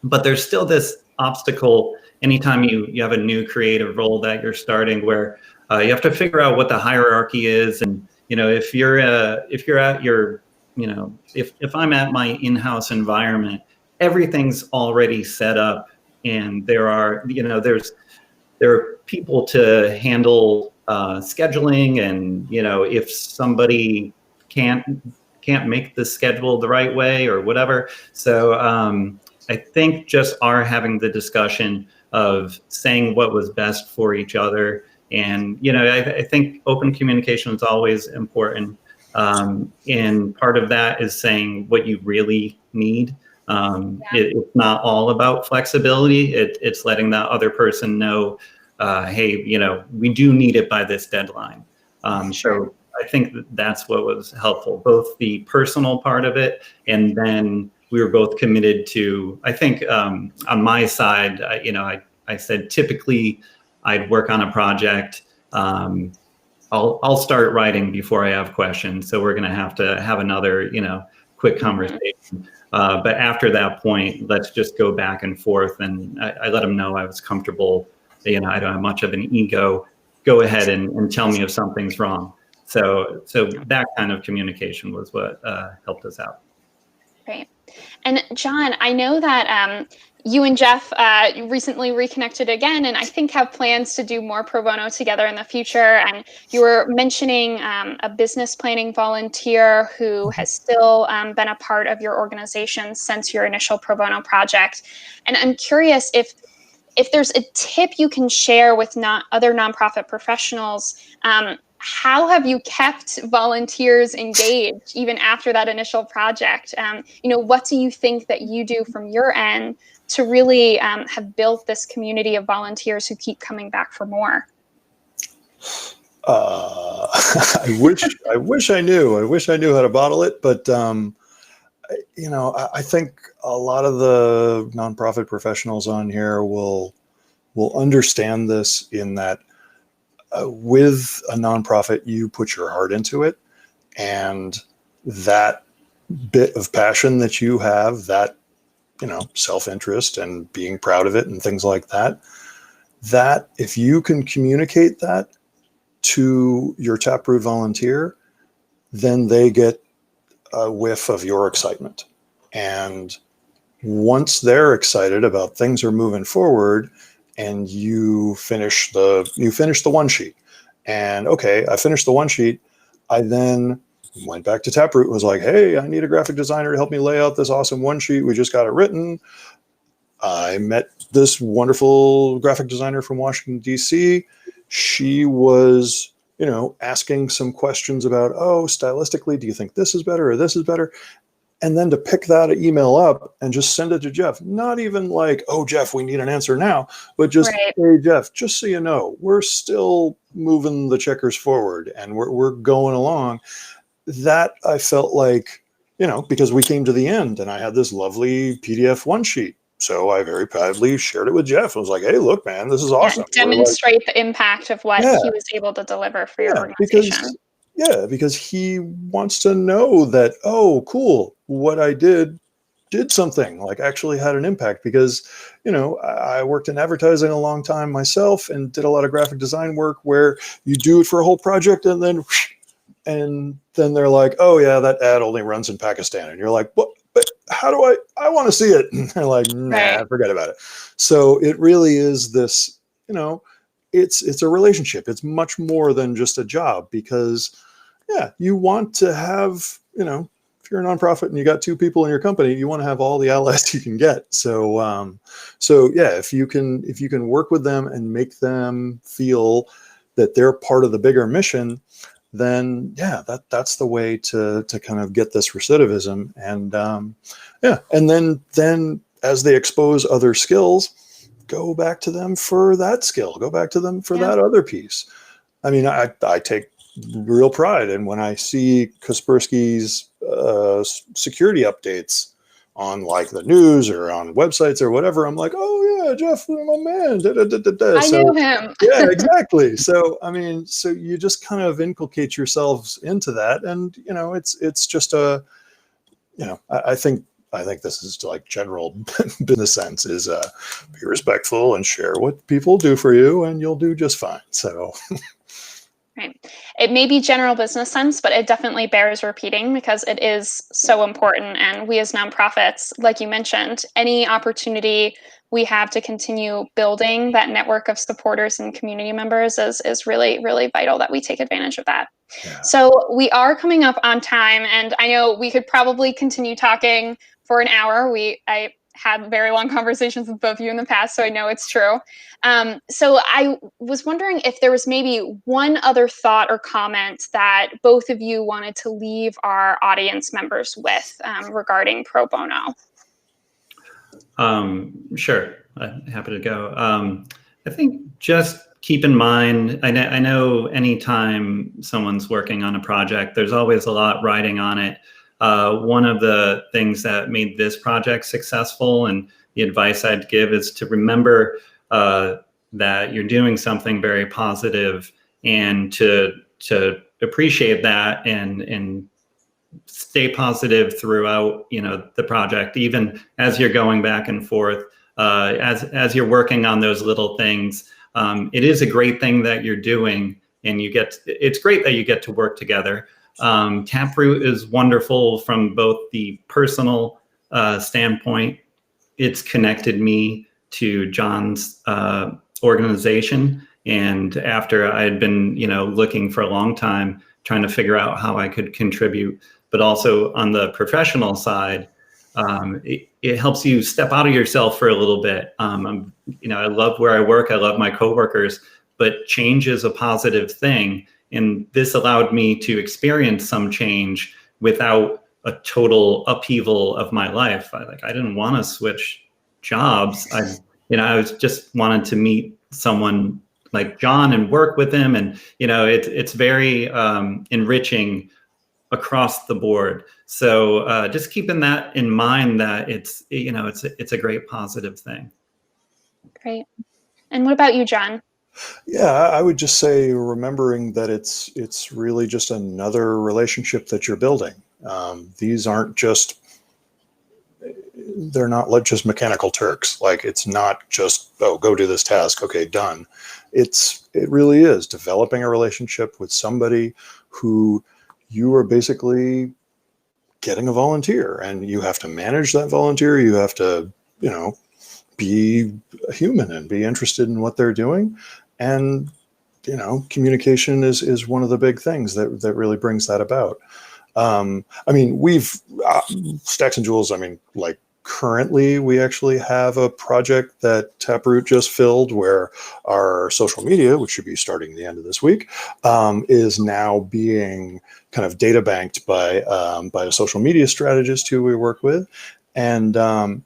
But there's still this obstacle anytime you have a new creative role that you're starting, where you have to figure out what the hierarchy is. And if you're at your, if I'm at my in-house environment, everything's already set up, and there are people to handle scheduling, and if somebody can't make the schedule the right way or whatever. So I think just our having the discussion of saying what was best for each other. And, I think open communication is always important. And part of that is saying what you really need. It's not all about flexibility. It's letting that other person know, hey, we do need it by this deadline. So I think that's what was helpful, both the personal part of it, and then we were both committed to, I think on my side, I said, typically I'd work on a project. I'll start writing before I have questions. So we're going to have another, quick conversation. But after that point, let's just go back and forth. And I let him know I was comfortable. I don't have much of an ego. Go ahead and tell me if something's wrong. So that kind of communication was what helped us out. Great. And John, I know that you and Jeff recently reconnected again, and I think have plans to do more pro bono together in the future. And you were mentioning a business planning volunteer who has still been a part of your organization since your initial pro bono project. And I'm curious if there's a tip you can share with other nonprofit professionals, how have you kept volunteers engaged even after that initial project? What do you think that you do from your end to really have built this community of volunteers who keep coming back for more? I wish I knew. I wish I knew how to bottle it, but I think a lot of the nonprofit professionals on here will understand this, in that with a nonprofit, you put your heart into it, and that bit of passion that you have, that self-interest and being proud of it and things like that, that if you can communicate that to your Taproot volunteer, then they get a whiff of your excitement. And once they're excited about things are moving forward, and you finish the one sheet, and okay, I finished the one sheet, I then went back to Taproot and was like, hey, I need a graphic designer to help me lay out this awesome one sheet. We just got it written. I met this wonderful graphic designer from Washington, D.C. She was, asking some questions about, stylistically, do you think this is better or this is better? And then to pick that email up and just send it to Jeff. Not even like, oh, Jeff, we need an answer now, but just, Right. Hey, Jeff, just so you know, we're still moving the checkers forward and we're going along. That I felt like, because we came to the end and I had this lovely PDF one sheet. So I very proudly shared it with Jeff. I was like, hey, look, man, this is awesome. Yeah, demonstrate the impact of what Yeah. he was able to deliver for your Because, organization. because he wants to know that, oh, cool, what I did something, like actually had an impact. Because, I worked in advertising a long time myself and did a lot of graphic design work where you do it for a whole project and then they're like, oh yeah, that ad only runs in Pakistan. And you're like, what? But how do I want to see it? And they're like, nah, Right. forget about it. So it really is this, it's a relationship. It's much more than just a job, because you want to have, if you're a nonprofit and you got 2 people in your company, you want to have all the allies you can get. So, if you can work with them and make them feel that they're part of the bigger mission, then that's the way to kind of get this recidivism. And and then as they expose other skills, go back to them for that skill, go back to them for that other piece. I mean, I take real pride in when I see Kaspersky's security updates on like the news or on websites or whatever. I'm like, oh yeah, Jeff, my man. I knew him. Yeah, exactly. So, I mean, so you just kind of inculcate yourselves into that. And, it's just I think this is like general business sense is be respectful and share what people do for you and you'll do just fine. So. Right. It may be general business sense, but it definitely bears repeating because it is so important. And we as nonprofits, like you mentioned, any opportunity we have to continue building that network of supporters and community members is really, really vital that we take advantage of that. Yeah. So we are coming up on time, and I know we could probably continue talking for an hour. I had very long conversations with both of you in the past, so I know it's true. So I was wondering if there was maybe one other thought or comment that both of you wanted to leave our audience members with regarding pro bono. Sure, I'm happy to go. I think just keep in mind, I know anytime someone's working on a project, there's always a lot riding on it. One of the things that made this project successful, and the advice I'd give, is to remember that you're doing something very positive, and to appreciate that and stay positive throughout, the project, even as you're going back and forth, as you're working on those little things. It is a great thing that you're doing, and it's great that you get to work together. Taproot is wonderful from both the personal standpoint. It's connected me to John's organization, and after I had been, looking for a long time, trying to figure out how I could contribute, but also on the professional side, it helps you step out of yourself for a little bit. I love where I work. I love my coworkers, but change is a positive thing. And this allowed me to experience some change without a total upheaval of my life. I didn't want to switch jobs. I was just wanted to meet someone like John and work with him. And, it's very enriching across the board. So just keeping that in mind, that it's a great positive thing. Great. And what about you, John? Yeah, I would just say remembering that it's really just another relationship that you're building. These aren't just, they're not like just mechanical Turks. Like, it's not just, oh, go do this task, okay, done. It really is developing a relationship with somebody who you are basically getting a volunteer, and you have to manage that volunteer. You have to, be a human and be interested in what they're doing. And, communication is one of the big things that really brings that about. We've Stacks and Jewels, currently we actually have a project that Taproot just filled, where our social media, which should be starting the end of this week, is now being kind of data banked by a social media strategist who we work with. And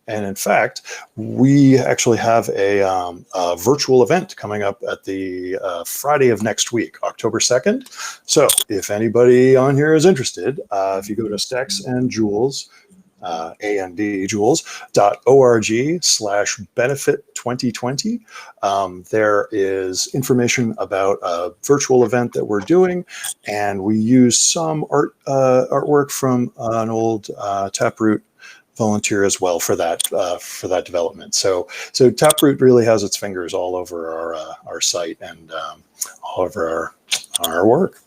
in fact, we actually have a virtual event coming up at the Friday of next week, October 2nd. So if anybody on here is interested, if you go to Stacks and Jewels, andjewels.org/benefit 2020. There is information about a virtual event that we're doing, and we use some artwork from an old Taproot volunteer as well for that development. So Taproot really has its fingers all over our site and all over our work.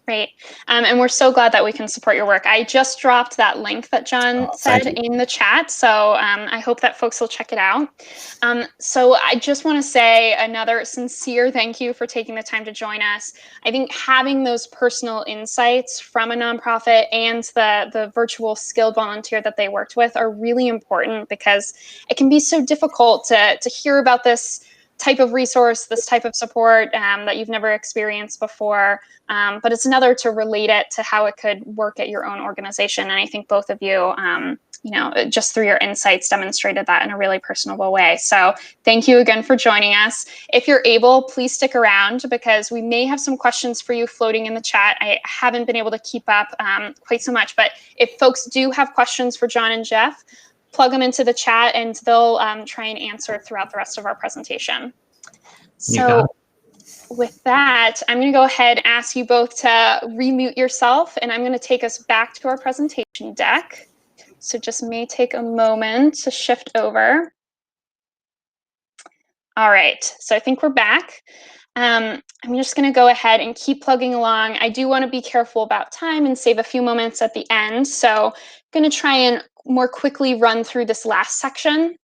Great. And we're so glad that we can support your work. I just dropped that link that John said in the chat, so I hope that folks will check it out. So I just want to say another sincere thank you for taking the time to join us. I think having those personal insights from a nonprofit and the virtual skilled volunteer that they worked with are really important, because it can be so difficult to hear about this type of resource, this type of support that you've never experienced before. But it's another to relate it to how it could work at your own organization. And I think both of you, just through your insights, demonstrated that in a really personable way. So thank you again for joining us. If you're able, please stick around, because we may have some questions for you floating in the chat. I haven't been able to keep up quite so much, but if folks do have questions for John and Jeff, plug them into the chat and they'll try and answer throughout the rest of our presentation. So with that, I'm going to go ahead and ask you both to remute yourself, and I'm going to take us back to our presentation deck. So just may take a moment to shift over. All right, so I think we're back. I'm just going to go ahead and keep plugging along. I do want to be careful about time and save a few moments at the end. So I'm going to try and more quickly run through this last section.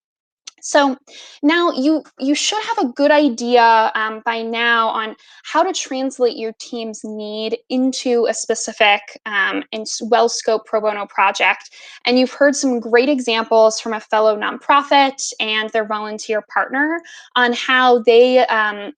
So now you should have a good idea by now on how to translate your team's need into a specific and well-scoped pro bono project. And you've heard some great examples from a fellow nonprofit and their volunteer partner on how they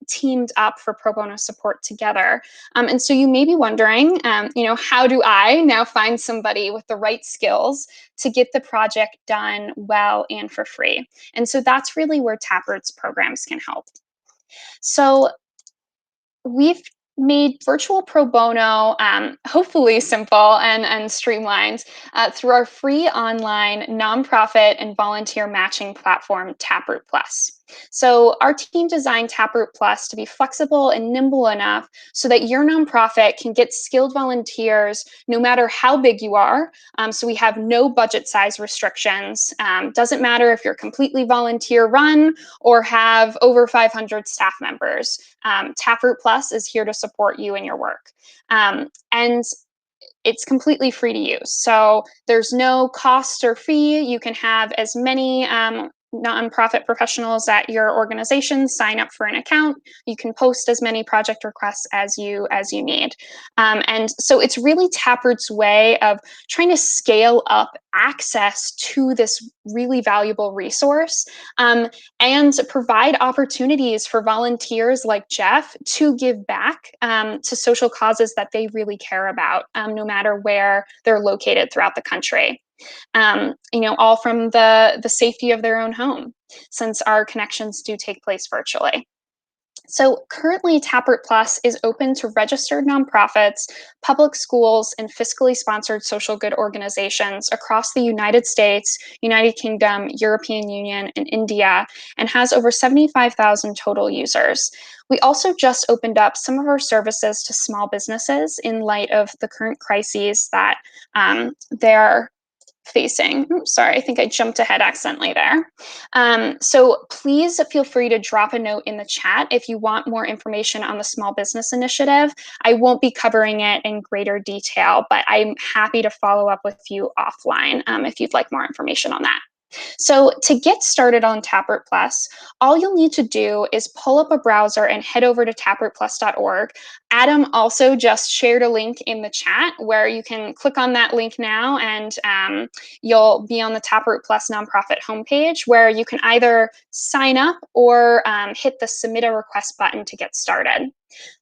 teamed up for pro bono support together. And so you may be wondering, how do I now find somebody with the right skills to get the project done well and for free? And so that's really where Taproot's programs can help. So we've made virtual pro bono hopefully simple and streamlined through our free online nonprofit and volunteer matching platform, Taproot Plus. So our team designed Taproot Plus to be flexible and nimble enough so that your nonprofit can get skilled volunteers no matter how big you are. So we have no budget size restrictions. Doesn't matter if you're completely volunteer run or have over 500 staff members. Taproot Plus is here to support you in your work. And it's completely free to use. So there's no cost or fee. You can have as many nonprofit professionals at your organization sign up for an account. You can post as many project requests as you need. And so it's really Taproot's way of trying to scale up access to this really valuable resource, and provide opportunities for volunteers like Jeff to give back to social causes that they really care about, no matter where they're located throughout the country. All from the safety of their own home, since our connections do take place virtually. So currently, Taproot Plus is open to registered nonprofits, public schools, and fiscally sponsored social good organizations across the United States, United Kingdom, European Union, and India, and has over 75,000 total users. We also just opened up some of our services to small businesses in light of the current crises that they're facing. Oops, sorry, I think I jumped ahead accidentally there. So please feel free to drop a note in the chat if you want more information on the Small Business Initiative. I won't be covering it in greater detail, but I'm happy to follow up with you offline if you'd like more information on that. So to get started on Taproot Plus, all you'll need to do is pull up a browser and head over to taprootplus.org. Adam also just shared a link in the chat where you can click on that link now, and you'll be on the Taproot Plus nonprofit homepage, where you can either sign up or hit the submit a request button to get started.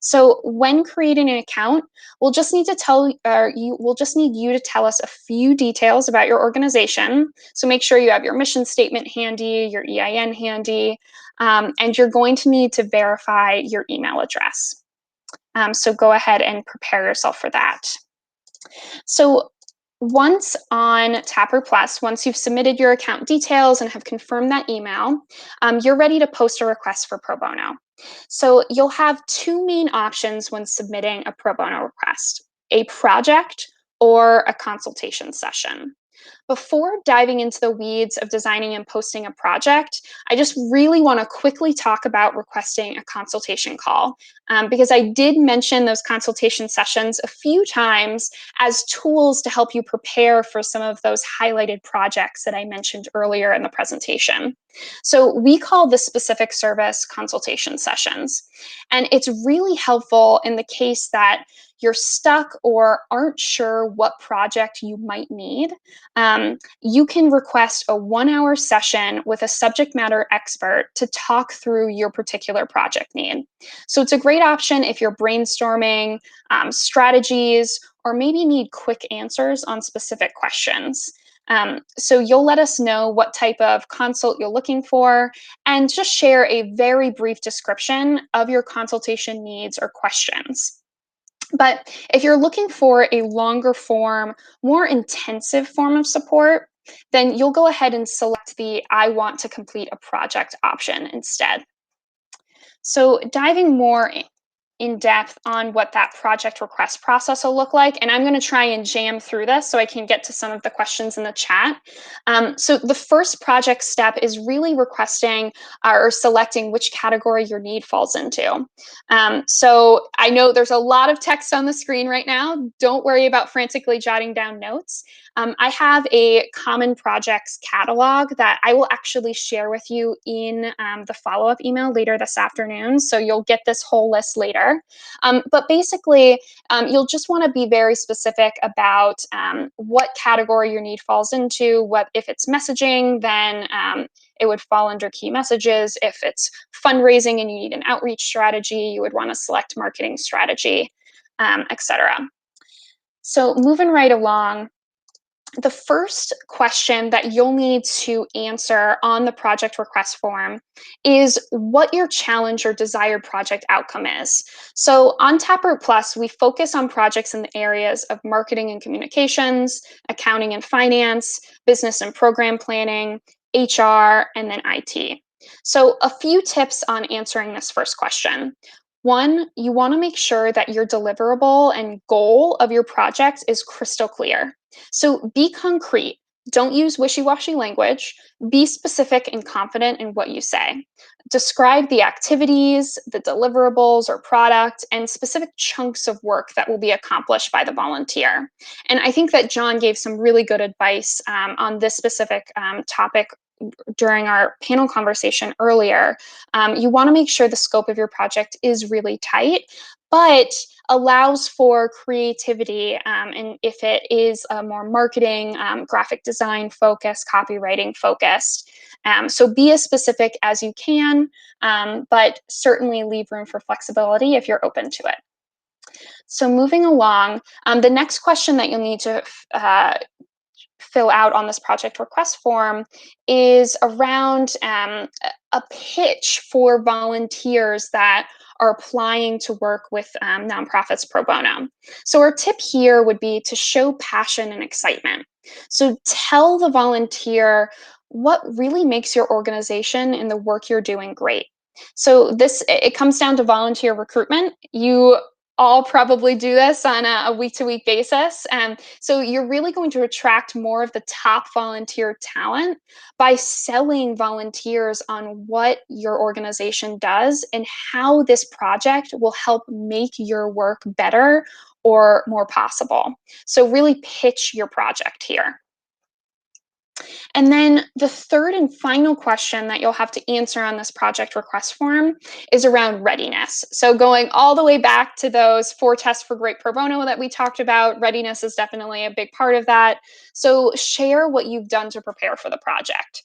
So when creating an account, we'll just need you to tell us a few details about your organization. So make sure you have your mission statement handy, your EIN handy, and you're going to need to verify your email address. So go ahead and prepare yourself for that. So once on Taproot Plus, once you've submitted your account details and have confirmed that email, you're ready to post a request for pro bono. So you'll have two main options when submitting a pro bono request: a project or a consultation session. Before diving into the weeds of designing and posting a project, I just really want to quickly talk about requesting a consultation call, because I did mention those consultation sessions a few times as tools to help you prepare for some of those highlighted projects that I mentioned earlier in the presentation. So we call this specific service consultation sessions, and it's really helpful in the case that you're stuck or aren't sure what project you might need. You can request a 1-hour session with a subject matter expert to talk through your particular project need. So it's a great option if you're brainstorming strategies, or maybe need quick answers on specific questions. So you'll let us know what type of consult you're looking for, and just share a very brief description of your consultation needs or questions. But if you're looking for a longer form, more intensive form of support, then you'll go ahead and select the I want to complete a project option instead. So diving more in depth on what that project request process will look like, and I'm going to try and jam through this so I can get to some of the questions in the chat. So the first project step is really requesting or selecting which category your need falls into. So I know there's a lot of text on the screen right now. Don't worry about frantically jotting down notes. I have a common projects catalog that I will actually share with you in the follow-up email later this afternoon. So you'll get this whole list later. But basically, you'll just want to be very specific about what category your need falls into. If it's messaging, then it would fall under key messages. If it's fundraising and you need an outreach strategy, you would want to select marketing strategy, etc. So moving right along, the first question that you'll need to answer on the project request form is what your challenge or desired project outcome is. So on Taproot Plus, we focus on projects in the areas of marketing and communications, accounting and finance, business and program planning, HR, and then IT. So a few tips on answering this first question. One, you want to make sure that your deliverable and goal of your project is crystal clear. So be concrete. Don't use wishy-washy language. Be specific and confident in what you say. Describe the activities, the deliverables or product, and specific chunks of work that will be accomplished by the volunteer. And I think that John gave some really good advice on this specific topic during our panel conversation earlier, you want to make sure the scope of your project is really tight, but allows for creativity. And if it is a more marketing, graphic design focused, copywriting focused. So be as specific as you can, but certainly leave room for flexibility if you're open to it. So moving along, the next question that you'll need to fill out on this project request form is around a pitch for volunteers that are applying to work with nonprofits pro bono. So our tip here would be to show passion and excitement. So tell the volunteer what really makes your organization and the work you're doing great. So it comes down to volunteer recruitment. You all probably do this on a week-to-week basis. So you're really going to attract more of the top volunteer talent by selling volunteers on what your organization does and how this project will help make your work better or more possible. So really pitch your project here. And then the third and final question that you'll have to answer on this project request form is around readiness. So going all the way back to those 4 tests for great pro bono that we talked about, readiness is definitely a big part of that. So share what you've done to prepare for the project.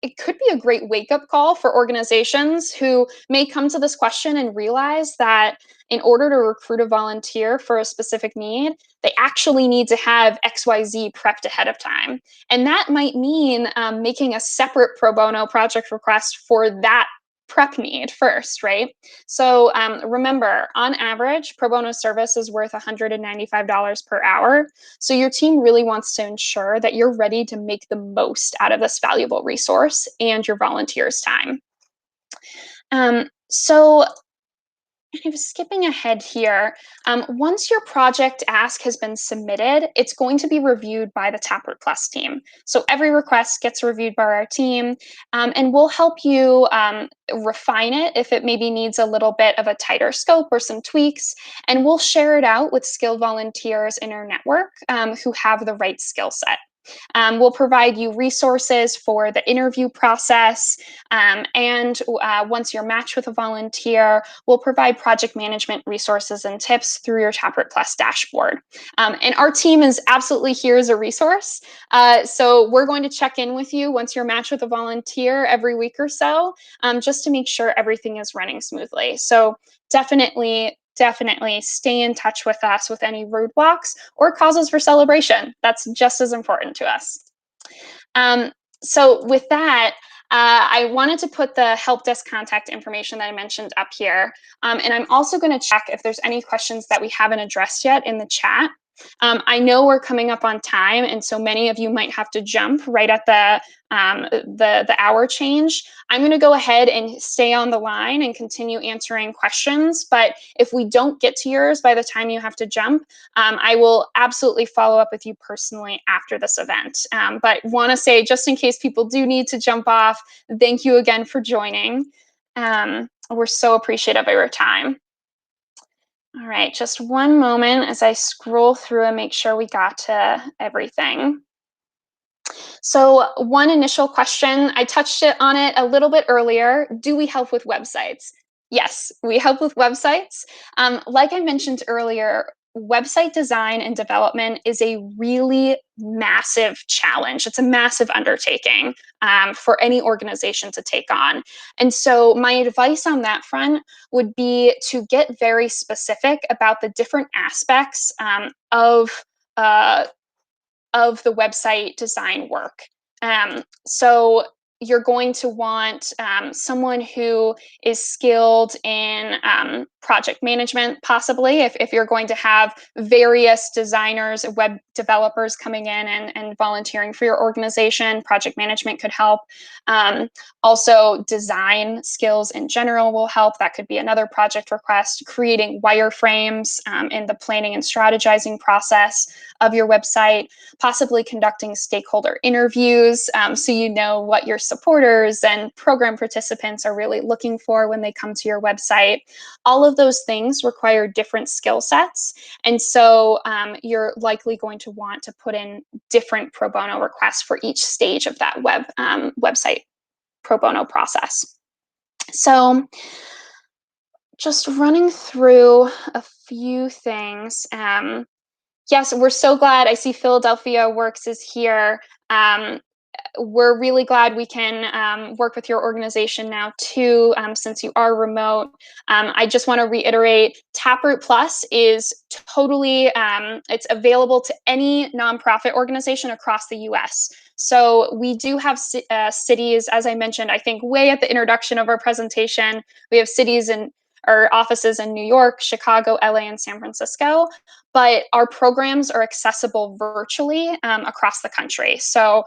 It could be a great wake-up call for organizations who may come to this question and realize that in order to recruit a volunteer for a specific need, they actually need to have XYZ prepped ahead of time. And that might mean making a separate pro bono project request for that prep need first, right? So remember, on average, pro bono service is worth $195 per hour. So your team really wants to ensure that you're ready to make the most out of this valuable resource and your volunteers' time. So kind of skipping ahead here, once your project ask has been submitted, it's going to be reviewed by the Taproot Plus team. So every request gets reviewed by our team, and we'll help you refine it if it maybe needs a little bit of a tighter scope or some tweaks, and we'll share it out with skilled volunteers in our network who have the right skill set. We'll provide you resources for the interview process, and once you're matched with a volunteer, we'll provide project management resources and tips through your Taproot Plus dashboard. And our team is absolutely here as a resource. So we're going to check in with you once you're matched with a volunteer every week or so, just to make sure everything is running smoothly. So definitely stay in touch with us with any roadblocks or causes for celebration. That's just as important to us. So with that, I wanted to put the help desk contact information that I mentioned up here. And I'm also going to check if there's any questions that we haven't addressed yet in the chat. I know we're coming up on time, and so many of you might have to jump right at the hour change. I'm going to go ahead and stay on the line and continue answering questions. But if we don't get to yours by the time you have to jump, I will absolutely follow up with you personally after this event. But want to say, just in case people do need to jump off, thank you again for joining. We're so appreciative of your time. All right, just one moment as I scroll through and make sure we got to everything. So one initial question, I touched on it a little bit earlier. Do we help with websites? Yes, we help with websites. Like I mentioned earlier, website design and development is a really massive challenge. It's a massive undertaking for any organization to take on. And so my advice on that front would be to get very specific about the different aspects of the website design work. So you're going to want someone who is skilled in project management, possibly, if you're going to have various designers, web developers coming in and volunteering for your organization. Project management could help. Also, design skills in general will help. That could be another project request. Creating wireframes in the planning and strategizing process of your website. Possibly conducting stakeholder interviews so you know what your supporters and program participants are really looking for when they come to your website. All of those things require different skill sets. And so you're likely going to want to put in different pro bono requests for each stage of that website pro bono process. So just running through a few things. Yes, we're so glad. I see Philadelphia Works is here. We're really glad we can work with your organization now too, since you are remote. I just want to reiterate, Taproot Plus is totally, it's available to any nonprofit organization across the US. So we do have cities, as I mentioned, I think way at the introduction of our presentation, we have cities or offices in New York, Chicago, LA, and San Francisco, but our programs are accessible virtually across the country. So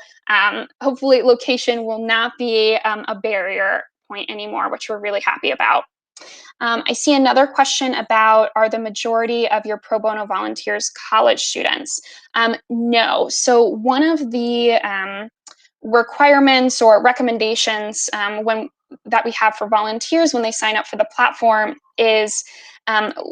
hopefully location will not be a barrier point anymore, which we're really happy about. I see another question about, are the majority of your pro bono volunteers college students? No. So one of the requirements or recommendations that we have for volunteers when they sign up for the platform is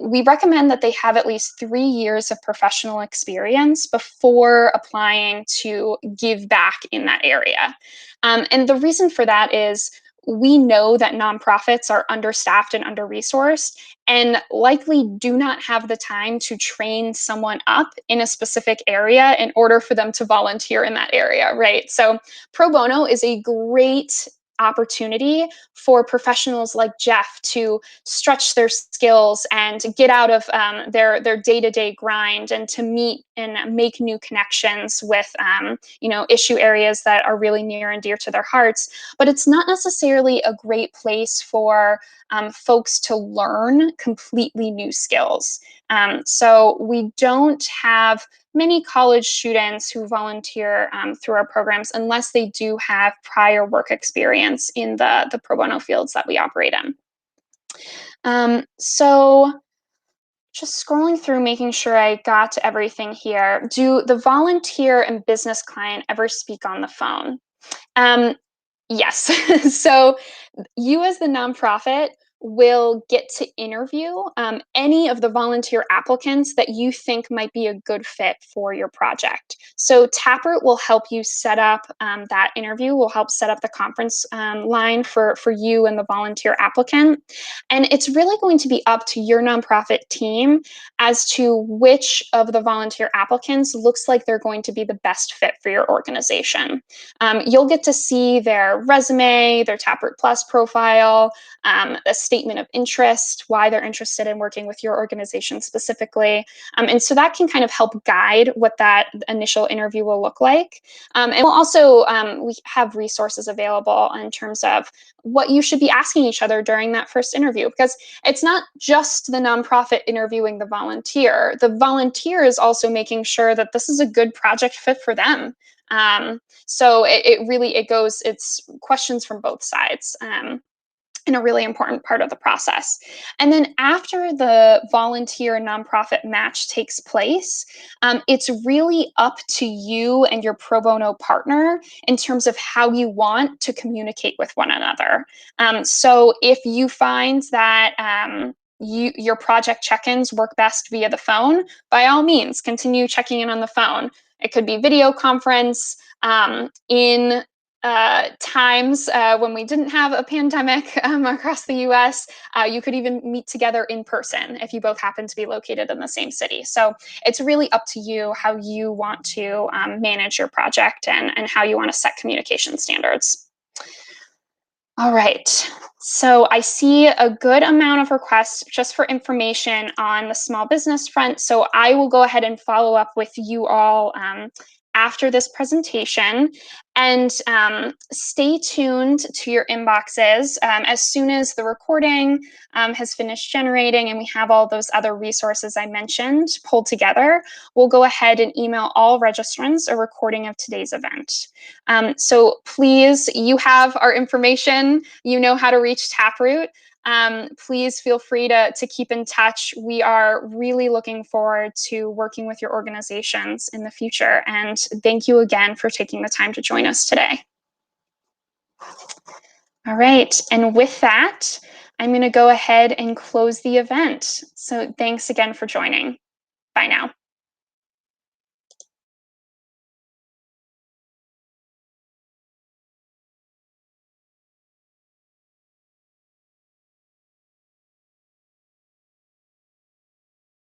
we recommend that they have at least 3 years of professional experience before applying to give back in that area. And the reason for that is we know that nonprofits are understaffed and under-resourced and likely do not have the time to train someone up in a specific area in order for them to volunteer in that area, right? So pro bono is a great opportunity for professionals like Jeff to stretch their skills and get out of their day-to-day grind and to meet and make new connections with issue areas that are really near and dear to their hearts. But it's not necessarily a great place for folks to learn completely new skills. So we don't have many college students who volunteer through our programs unless they do have prior work experience in the pro bono fields that we operate in. So just scrolling through, making sure I got to everything here. Do the volunteer and business client ever speak on the phone? Yes. So you as the nonprofit will get to interview any of the volunteer applicants that you think might be a good fit for your project. So Taproot will help you set up that interview, will help set up the conference line for you and the volunteer applicant. And it's really going to be up to your nonprofit team as to which of the volunteer applicants looks like they're going to be the best fit for your organization. You'll get to see their resume, their Taproot Plus profile, a statement of interest, why they're interested in working with your organization specifically. And so that can kind of help guide what that initial interview will look like. And we'll also, we have resources available in terms of what you should be asking each other during that first interview, because it's not just the nonprofit interviewing the volunteer. The volunteer is also making sure that this is a good project fit for them. So it's questions from both sides. And a really important part of the process. And then after the volunteer nonprofit match takes place, it's really up to you and your pro bono partner in terms of how you want to communicate with one another. So if you find that your project check-ins work best via the phone, by all means, continue checking in on the phone. It could be video conference in times when we didn't have a pandemic across the US, you could even meet together in person if you both happen to be located in the same city. So it's really up to you how you want to manage your project and how you want to set communication standards. All right, so I see a good amount of requests just for information on the small business front. So I will go ahead and follow up with you all after this presentation, and stay tuned to your inboxes. As soon as the recording has finished generating and we have all those other resources I mentioned pulled together, we'll go ahead and email all registrants a recording of today's event. So please, you have our information, you know how to reach Taproot. Please feel free to keep in touch. We are really looking forward to working with your organizations in the future. And thank you again for taking the time to join us today. All right. And with that, I'm going to go ahead and close the event. So thanks again for joining. Bye now.